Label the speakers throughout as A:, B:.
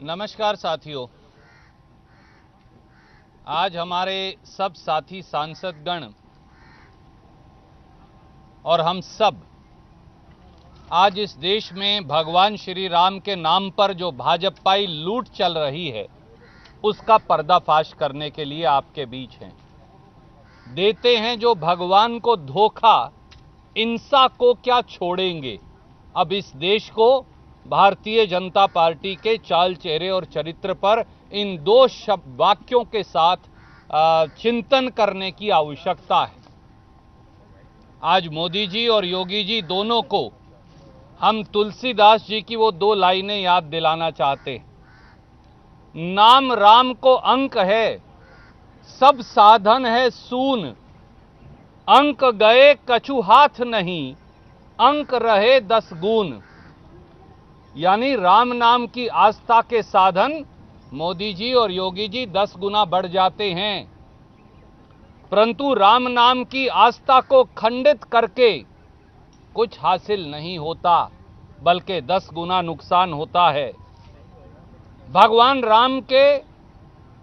A: नमस्कार साथियों। आज हमारे सब साथी सांसदगण और हम सब आज इस देश में भगवान श्री राम के नाम पर जो भाजपाई लूट चल रही है उसका पर्दाफाश करने के लिए आपके बीच हैं। देते हैं जो भगवान को धोखा, इंसा को क्या छोड़ेंगे। अब इस देश को भारतीय जनता पार्टी के चाल चेहरे और चरित्र पर इन दो वाक्यों के साथ चिंतन करने की आवश्यकता है। आज मोदी जी और योगी जी दोनों को हम तुलसीदास जी की वो दो लाइनें याद दिलाना चाहते हैं। नाम राम को अंक है, सब साधन है सून। अंक गए कछु हाथ नहीं, अंक रहे 10 गुण। यानी राम नाम की आस्था के साधन मोदी जी और योगी जी 10 गुना बढ़ जाते हैं, परंतु राम नाम की आस्था को खंडित करके कुछ हासिल नहीं होता, बल्कि 10 गुना नुकसान होता है। भगवान राम के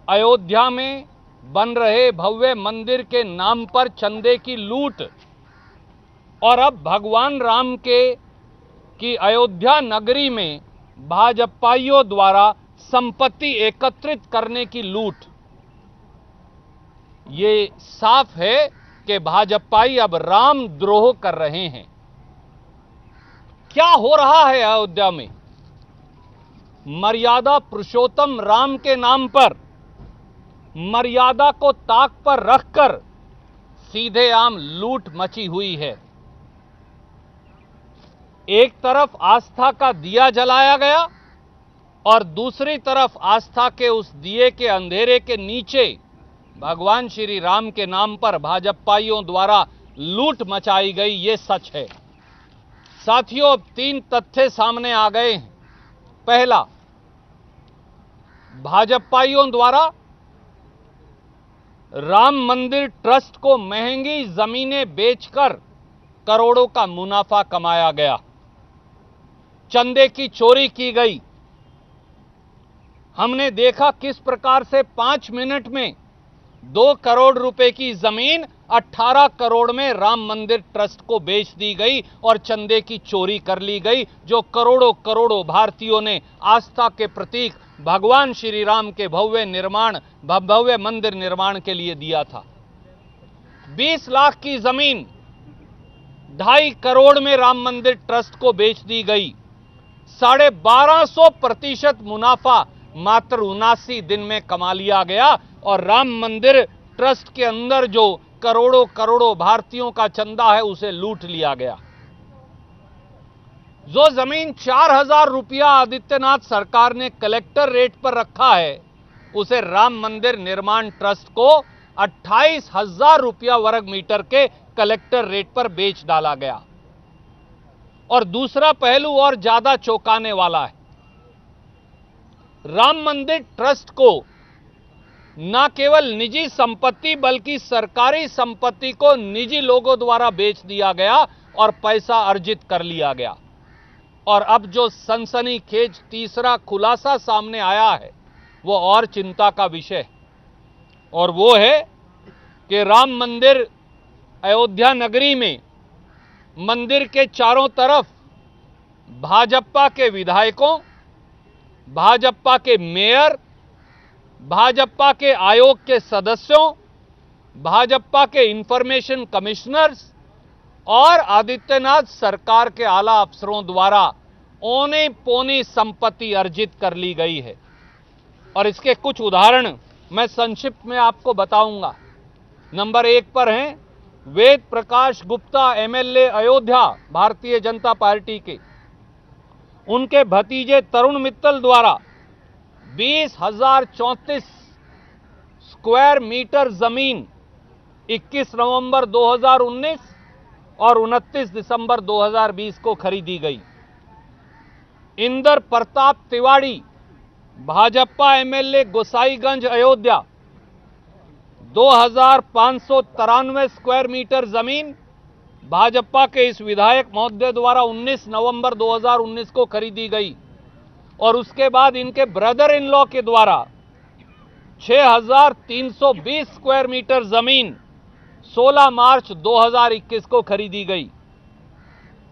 A: अयोध्या में बन रहे भव्य मंदिर के नाम पर चंदे की लूट और अब भगवान राम की अयोध्या नगरी में भाजपाइयों द्वारा संपत्ति एकत्रित करने की लूट, ये साफ है कि भाजपाई अब राम द्रोह कर रहे हैं। क्या हो रहा है अयोध्या में? मर्यादा पुरुषोत्तम राम के नाम पर मर्यादा को ताक पर रखकर सीधेआम लूट मची हुई है। एक तरफ आस्था का दिया जलाया गया और दूसरी तरफ आस्था के उस दिए के अंधेरे के नीचे भगवान श्री राम के नाम पर भाजपाइयों द्वारा लूट मचाई गई, ये सच है। साथियों, अब 3 तथ्य सामने आ गए हैं। पहला, भाजपाइयों द्वारा राम मंदिर ट्रस्ट को महंगी जमीनें बेचकर करोड़ों का मुनाफा कमाया गया, चंदे की चोरी की गई। हमने देखा किस प्रकार से 5 मिनट में 2 करोड़ रुपए की जमीन 18 करोड़ में राम मंदिर ट्रस्ट को बेच दी गई और चंदे की चोरी कर ली गई, जो करोड़ों करोड़ों भारतीयों ने आस्था के प्रतीक भगवान श्री राम के भव्य मंदिर निर्माण के लिए दिया था। 20 लाख की जमीन 2.5 करोड़ में राम मंदिर ट्रस्ट को बेच दी गई। 1250% मुनाफा मात्र 79 दिन में कमा लिया गया और राम मंदिर ट्रस्ट के अंदर जो करोड़ों करोड़ों भारतीयों का चंदा है उसे लूट लिया गया। जो जमीन 4000 रुपया आदित्यनाथ सरकार ने कलेक्टर रेट पर रखा है, उसे राम मंदिर निर्माण ट्रस्ट को 28,000 रुपया वर्ग मीटर के कलेक्टर रेट पर बेच डाला गया। और दूसरा पहलू और ज्यादा चौंकाने वाला है। राम मंदिर ट्रस्ट को न केवल निजी संपत्ति बल्कि सरकारी संपत्ति को निजी लोगों द्वारा बेच दिया गया और पैसा अर्जित कर लिया गया। और अब जो सनसनीखेज तीसरा खुलासा सामने आया है वो और चिंता का विषय है, और वो है कि राम मंदिर अयोध्या नगरी में मंदिर के चारों तरफ भाजपा के विधायकों, भाजपा के मेयर, भाजपा के आयोग के सदस्यों, भाजपा के इंफॉर्मेशन कमिश्नर्स और आदित्यनाथ सरकार के आला अफसरों द्वारा औने पौने संपत्ति अर्जित कर ली गई है। और इसके कुछ उदाहरण मैं संक्षिप्त में आपको बताऊंगा। नंबर 1 पर हैं वेद प्रकाश गुप्ता, एमएलए अयोध्या, भारतीय जनता पार्टी के। उनके भतीजे तरुण मित्तल द्वारा 20,034 स्क्वायर मीटर जमीन 21 नवंबर 2019 और 29 दिसंबर 2020 को खरीदी गई। Inder Pratap Tiwari, Bhajpa MLA Gosainganj Ayodhya, 2593 square metre जमीन भाजपा के इस विधायक महोदय द्वारा 19 नवंबर 2019 को खरीदी गई। और उसके बाद इनके ब्रदर इन लॉ के द्वारा 6,320 स्क्वायर मीटर जमीन 16 मार्च 2021 को खरीदी गई।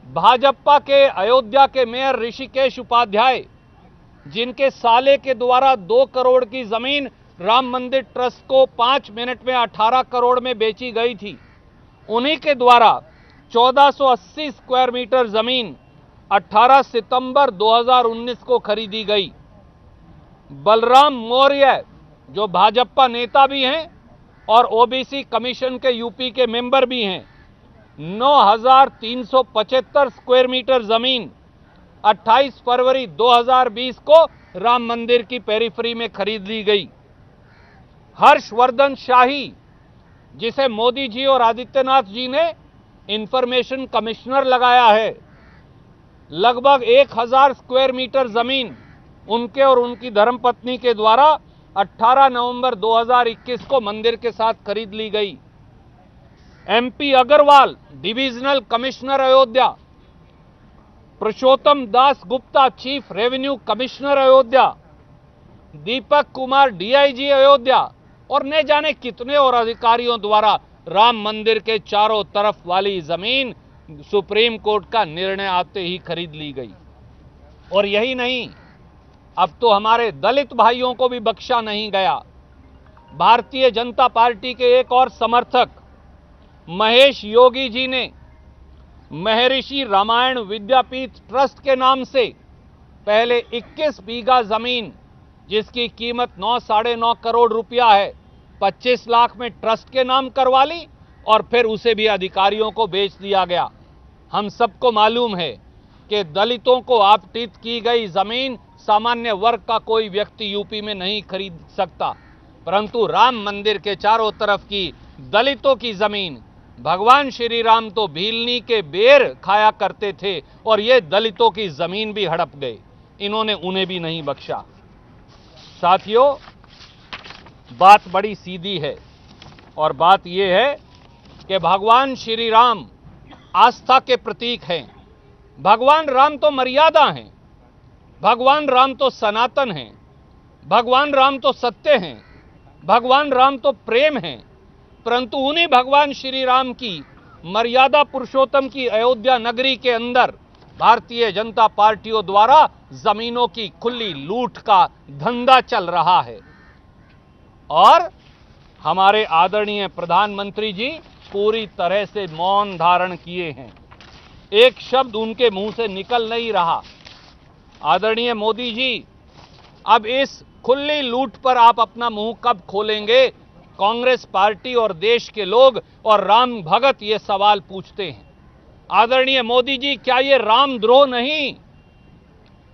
A: भाजपा के अयोध्या के मेयर ऋषिकेश उपाध्याय, जिनके साले के द्वारा 2 करोड़ की जमीन राम मंदिर ट्रस्ट को 5 मिनट में 18 करोड़ में बेची गई थी, उन्हीं के द्वारा 1480 स्क्वायर मीटर जमीन 18 सितंबर 2019 को खरीदी गई। बलराम मौर्य, जो भाजपा नेता भी हैं और ओबीसी कमीशन के यूपी के मेंबर भी हैं, 9,375 स्क्वायर मीटर जमीन 28 फरवरी 2020 को राम मंदिर की पेरिफेरी में खरीद ली गई। हर्षवर्धन शाही, जिसे मोदी जी और आदित्यनाथ जी ने इंफॉर्मेशन कमिश्नर लगाया है, लगभग 1,000 स्क्वायर मीटर जमीन उनके और उनकी धर्मपत्नी के द्वारा 18 नवंबर 2021 को मंदिर के साथ खरीद ली गई। MP Agarwal, divisional commissioner Ayodhya, Purushottam Das Gupta, chief revenue commissioner Ayodhya, Deepak Kumar, DIG Ayodhya और न जाने कितने और अधिकारियों द्वारा राम मंदिर के चारों तरफ वाली जमीन सुप्रीम कोर्ट का निर्णय आते ही खरीद ली गई। और यही नहीं, अब तो हमारे दलित भाइयों को भी बख्शा नहीं गया। भारतीय जनता पार्टी के एक और समर्थक महेश योगी जी ने महर्षि रामायण विद्यापीठ ट्रस्ट के नाम से पहले 21 बीघा जमीन, जिसकी कीमत 9-9.5 करोड़ रुपया है, 25 लाख में ट्रस्ट के नाम करवा ली और फिर उसे भी अधिकारियों को बेच दिया गया। हम सबको मालूम है कि दलितों को आवंटित की गई जमीन सामान्य वर्ग का कोई व्यक्ति यूपी में नहीं खरीद सकता, परंतु राम मंदिर के चारों तरफ की दलितों की जमीन, भगवान श्री राम तो भीलनी के बेर खाया करते थे और ये दलितों की जमीन भी हड़प गए, इन्होंने उन्हें भी नहीं बख्शा। साथियों, बात बड़ी सीधी है और बात यह है कि भगवान श्री राम आस्था के प्रतीक हैं। भगवान राम तो मर्यादा हैं, भगवान राम तो सनातन हैं, भगवान राम तो सत्य हैं, भगवान राम तो प्रेम हैं, परंतु उन्हीं भगवान श्री राम की मर्यादा पुरुषोत्तम की अयोध्या नगरी के अंदर भारतीय जनता पार्टियों द्वारा जमीनों की खुली लूट का धंधा चल रहा है। और हमारे आदरणीय प्रधानमंत्री जी पूरी तरह से मौन धारण किए हैं, एक शब्द उनके मुंह से निकल नहीं रहा। आदरणीय मोदी जी, अब इस खुली लूट पर आप अपना मुंह कब खोलेंगे? कांग्रेस पार्टी और देश के लोग और राम भगत ये सवाल पूछते हैं। आदरणीय मोदी जी, क्या ये रामद्रोह नहीं?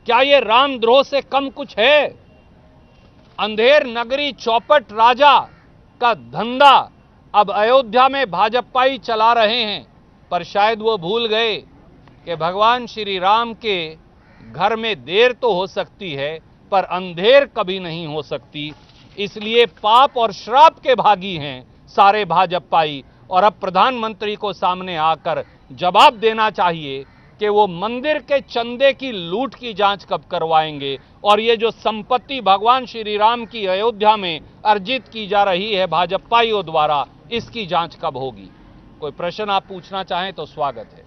A: क्या ये रामद्रोह से कम कुछ है? अंधेर नगरी चौपट राजा का धंधा अब अयोध्या में भाजपा ही चला रहे हैं, पर शायद वो भूल गए कि भगवान श्री राम के घर में देर तो हो सकती है पर अंधेर कभी नहीं हो सकती। इसलिए पाप और श्राप के भागी हैं सारे भाजपाई, और अब प्रधानमंत्री को सामने आकर जवाब देना चाहिए कि वो मंदिर के चंदे की लूट की जांच कब करवाएंगे और ये जो संपत्ति भगवान श्री राम की अयोध्या में अर्जित की जा रही है भाजपाइयों द्वारा, इसकी जांच कब होगी? कोई प्रश्न आप पूछना चाहें तो स्वागत है।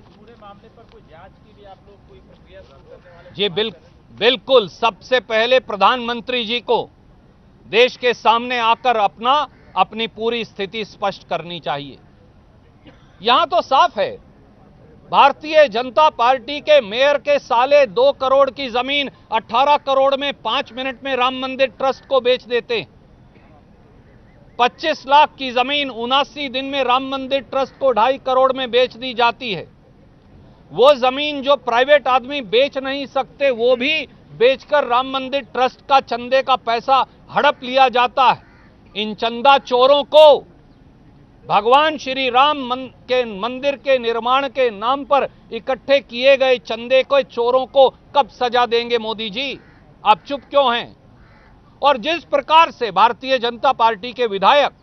B: पूरे मामले पर कोई जांच के लिए आप लोग कोई प्रक्रिया शुरू करने वाले?
A: जी बिल्कुल, सबसे पहले प्रधानमंत्री जी को देश के सामने आकर अपनी पूरी स्थिति स्पष्ट करनी चाहिए। यहां तो साफ है, भारतीय जनता पार्टी के मेयर के साले 2 करोड़ की जमीन 18 करोड़ में 5 मिनट में राम मंदिर ट्रस्ट को बेच देते हैं। 25 लाख की जमीन 79 दिन में राम मंदिर ट्रस्ट को 2.5 करोड़ में बेच दी जाती है। वो जमीन जो प्राइवेट आदमी बेच नहीं सकते, वो भी बेचकर राम मंदिर ट्रस्ट का चंदे का पैसा हड़प लिया जाता है। इन चंदा चोरों को भगवान श्री राम के मंदिर के निर्माण के नाम पर इकट्ठे किए गए चंदे को चोरों को कब सजा देंगे मोदी जी? आप चुप क्यों हैं? और जिस प्रकार से भारतीय जनता पार्टी के विधायक,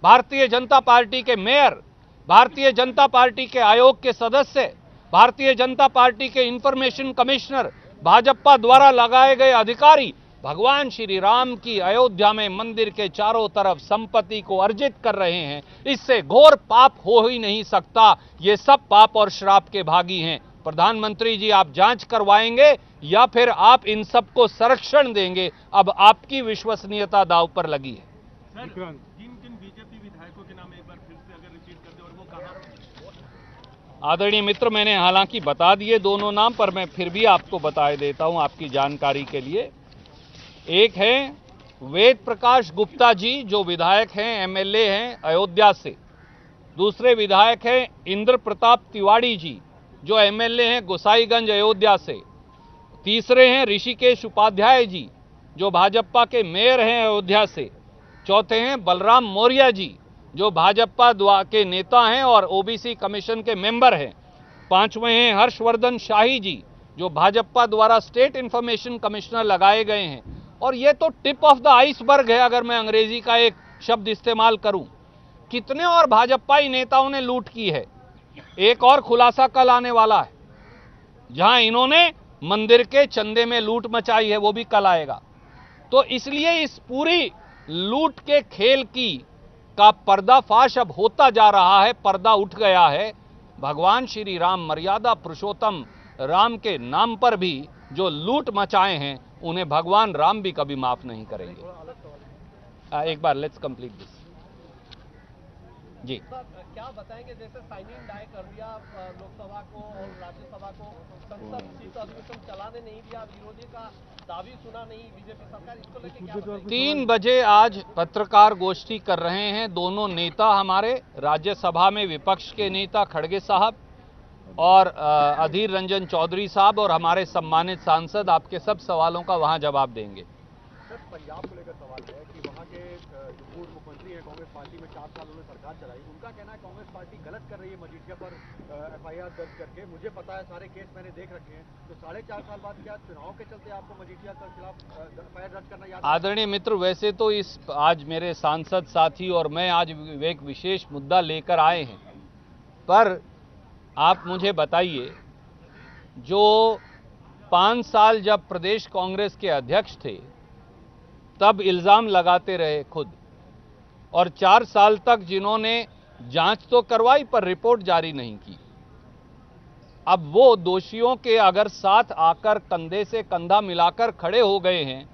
A: भारतीय जनता पार्टी के मेयर, भारतीय जनता पार्टी के आयोग के सदस्य भारतीय जनता पार्टी के इंफॉर्मेशन कमिश्नर, भाजपा द्वारा लगाए गए अधिकारी भगवान श्री राम की अयोध्या में मंदिर के चारों तरफ संपत्ति को अर्जित कर रहे हैं। इससे घोर पाप हो ही नहीं सकता। ये सब पाप और श्राप के भागी हैं। प्रधानमंत्री जी, आप जांच करवाएंगे या फिर आप इन सबको संरक्षण देंगे? अब आपकी विश्वसनीयता दांव पर लगी है।
B: सर, किन किन बीजेपी विधायकों के नाम एक बार फिर से अगर रिपीट कर दे, और वो कहां?
A: आदरणीय मित्र, मैंने हालांकि बता दिए दोनों नाम, पर मैं फिर भी आपको बता देता हूं आपकी जानकारी के लिए। एक है वेद प्रकाश गुप्ता जी, जो विधायक हैं, एमएलए हैं अयोध्या से। दूसरे विधायक हैं इंद्र प्रताप तिवारी जी, जो एमएलए हैं गोसाईगंज अयोध्या से। तीसरे हैं ऋषिकेश उपाध्याय जी, जो भाजपा के मेयर हैं अयोध्या से। चौथे हैं बलराम मौर्य जी, जो भाजपा के नेता हैं और ओबीसी कमीशन के मेंबर हैं। पांचवें हैं हर्षवर्धन शाही जी, जो भाजपा द्वारा स्टेट इंफॉर्मेशन कमिश्नर लगाए गए हैं। और ये तो टिप ऑफ द आइसबर्ग है, अगर मैं अंग्रेजी का एक शब्द इस्तेमाल करूं। कितने और भाजपाई नेताओं ने लूट की है। एक और खुलासा कल आने वाला है, जहां इन्होंने मंदिर के चंदे में लूट मचाई है, वो भी कल आएगा। तो इसलिए इस पूरी लूट के खेल का पर्दाफाश अब होता जा रहा है, पर्दा उठ गया है। भगवान श्री राम, मर्यादा पुरुषोत्तम राम के नाम पर भी जो लूट मचाए हैं, उन्हें भगवान राम भी कभी माफ नहीं करेंगे। एक बार लेट्स कंप्लीट दिस जी।
C: क्या बताएंगे, जैसे साइन इन डाई कर दिया लोकसभा को और राज्यसभा को, संसद शीत अधिवेशन चलाने नहीं दिया, विरोधी का दावी सुना नहीं बीजेपी सरकार, इसको लेकर क्या बताएंगे?
A: 3 बजे आज पत्रकार गोष्ठी कर रहे हैं दोनों नेता हमारे, राज्यसभा में विपक्ष के नेता खड़गे साहब और अधीर रंजन चौधरी साहब, और हमारे सम्मानित सांसद आपके सब सवालों का वहां जवाब देंगे।
D: सर, पंजाब को लेकर सवाल है कि वहाँ के जो पूर्व मुख्यमंत्री हैं, कांग्रेस पार्टी में 4 साल उन्होंने सरकार चलाई, उनका कहना है कांग्रेस पार्टी गलत कर रही है मजीठिया पर एफआईआर दर्ज करके। मुझे पता है, सारे केस मैंने देख रखे हैं। तो 4.5 साल बाद क्या चुनाव के चलते आपको मजीठिया के खिलाफ एफआईआर दर्ज करना याद?
A: आदरणीय मित्र, वैसे तो आज मेरे सांसद साथी और मैं आज एक विशेष मुद्दा लेकर आए हैं, पर आप मुझे बताइए, जो 5 साल जब प्रदेश कांग्रेस के अध्यक्ष थे, तब इल्जाम लगाते रहे खुद, और 4 साल तक जिन्होंने जांच तो करवाई पर रिपोर्ट जारी नहीं की। अब वो दोषियों के अगर साथ आकर कंधे से कंधा मिलाकर खड़े हो गए हैं,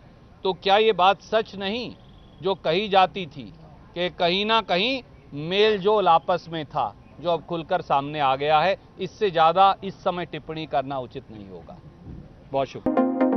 A: तो क्या ये बात सच नहीं जो कही जाती थी कि कहीं ना कहीं मेल जोल आपस में था, जो अब खुलकर सामने आ गया है। इससे ज्यादा इस समय टिप्पणी करना उचित नहीं होगा। बहुत शुक्रिया।